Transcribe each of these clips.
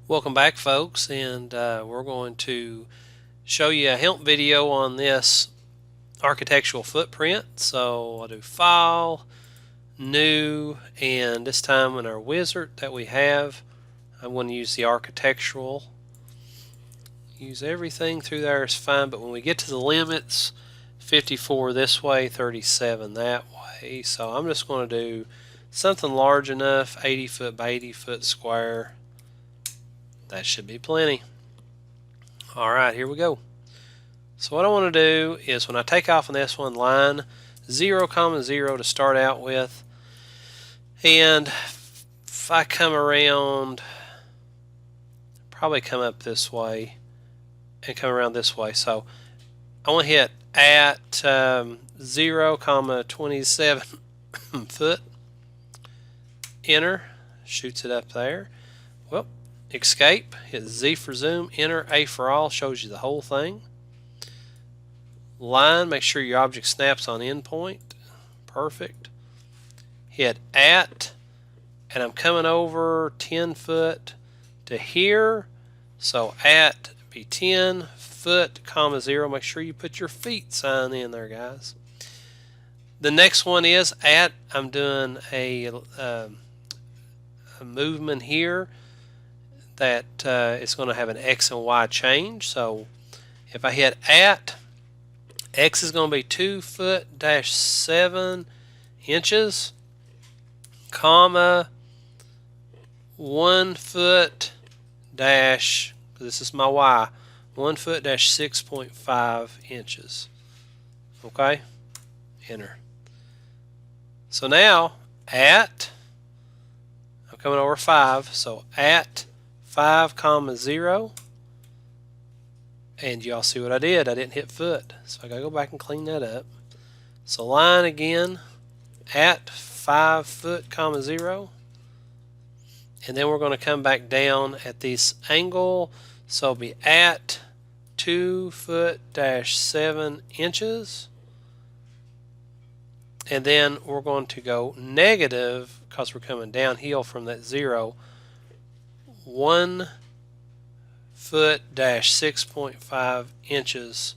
Welcome back, folks, and we're going to show you a help video on this architectural footprint. So I'll do File, New, and this time in our wizard that we have, I'm going to use the architectural. Use everything through there is fine, but when we get to the limits, 54 this way, 37 that way. So I'm just going to do something large enough, 80 foot by 80 foot square. That should be plenty. Alright, here we go. So what I want to do is when I take off on this one, line 0, 0 to start out with, and if I come around, probably come up this way and come around this way. So I want to hit at 0, 27 foot, enter, shoots it up there. Well, escape, hit Z for zoom, enter, A for all, shows you the whole thing. Line, make sure your object snaps on endpoint. Perfect. Hit at, and I'm coming over 10 foot to here. So at be 10 foot, 0. Make sure you put your feet sign in there, guys. The next one is at, I'm doing a movement here that it's going to have an X and Y change. So if I hit at, X is going to be 2 foot dash 7 inches, comma 1 foot dash, this is my Y, 1 foot dash 6.5 inches. Okay, enter. So now at, I'm coming over 5, so at 5, 0. And y'all see what I did? I didn't hit foot. So I gotta go back and clean that up. So line again at 5 foot, 0. And then we're going to come back down at this angle. So it'll be at 2 foot dash 7 inches. And then we're going to go negative, because we're coming downhill from that 0, 1 foot dash 6.5 inches.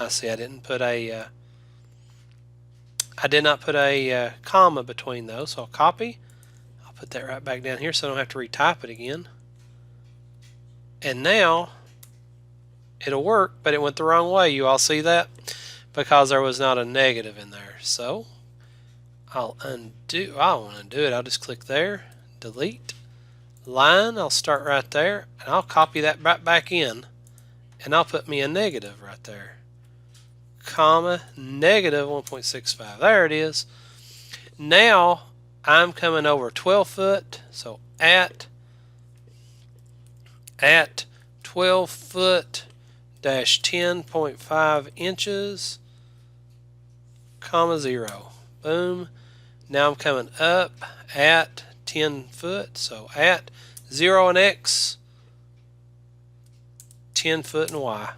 I see I didn't put a I did not put a comma between those, so I'll copy. I'll put that right back down here so I don't have to retype it again. And now it'll work, but it went the wrong way. You all see that? Because there was not a negative in there. So I'll undo. I don't want to undo it. I'll just click there, delete, line. I'll start right there, and I'll copy that right back in, and I'll put me a negative right there, comma negative 1.65. There it is. Now I'm coming over 12 foot. So at 12 foot dash 10.5 inches, 0. Boom. Now I'm coming up at 10 foot. So at 0 and X, 10 foot and Y.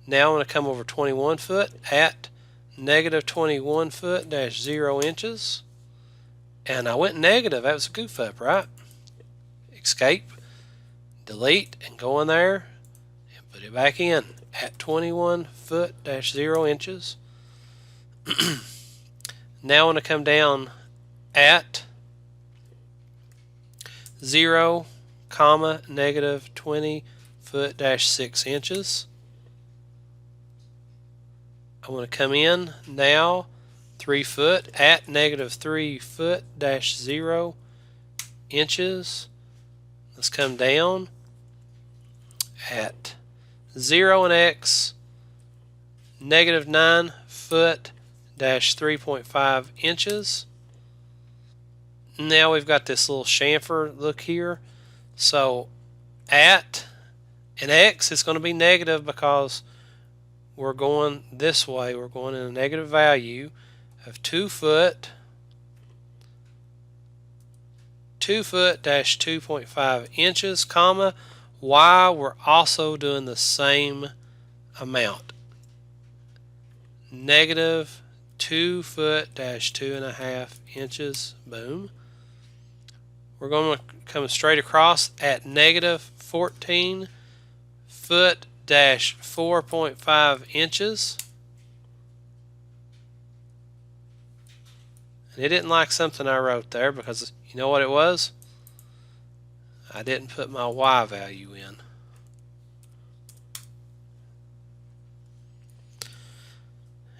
Now I'm going to come over 21 foot at negative 21 foot dash 0 inches. And I went negative. That was a goof up, right? Escape, delete, and go in there and put it back in at 21 foot dash 0 inches. Now I'm going to come down at 0, comma negative 20 foot dash 6 inches. I'm going to come in now 3 foot at negative 3 foot dash 0 inches. Let's come down at 0 and X, negative 9 foot dash 3.5 inches. Now we've got this little chamfer look here. So at an X, it's going to be negative because we're going this way. We're going in a negative value of 2 foot dash 2.5 inches, comma Y. We're also doing the same amount. Negative 2 foot dash 2.5 inches. Boom. We're going to come straight across at negative 14 foot dash 4.5 inches. And it didn't like something I wrote there because you know what it was? I didn't put my Y value in.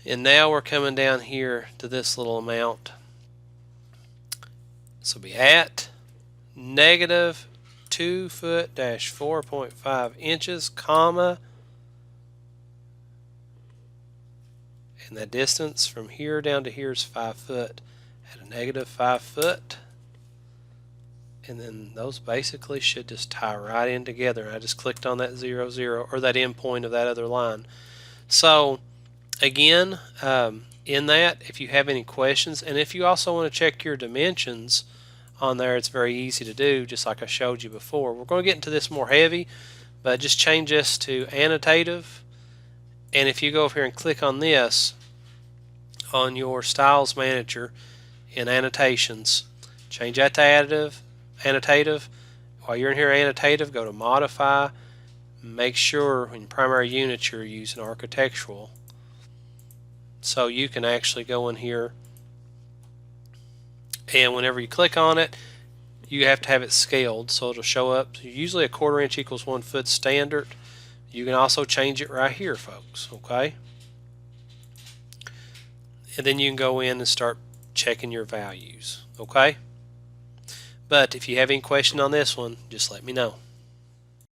And now we're coming down here to this little amount. This will be at negative 2 foot dash 4.5 inches, comma, and the distance from here down to here is 5 foot at a negative 5 foot. And then those basically should just tie right in together. I just clicked on that 0, 0, or that end point of that other line. So again, in that, if you have any questions, and if you also want to check your dimensions on there, it's very easy to do, just like I showed you before. We're going to get into this more heavy, but just change this to annotative. And if you go over here and click on this on your Styles Manager in Annotations, change that to annotative. While you're in here, annotative, go to Modify. Make sure in primary unit you're using architectural. So you can actually go in here, and whenever you click on it, you have to have it scaled, so it'll show up. Usually a 1/4 inch equals 1 foot standard. You can also change it right here, folks. Okay, and then you can go in and start checking your values. Okay, but if you have any question on this one, just let me know.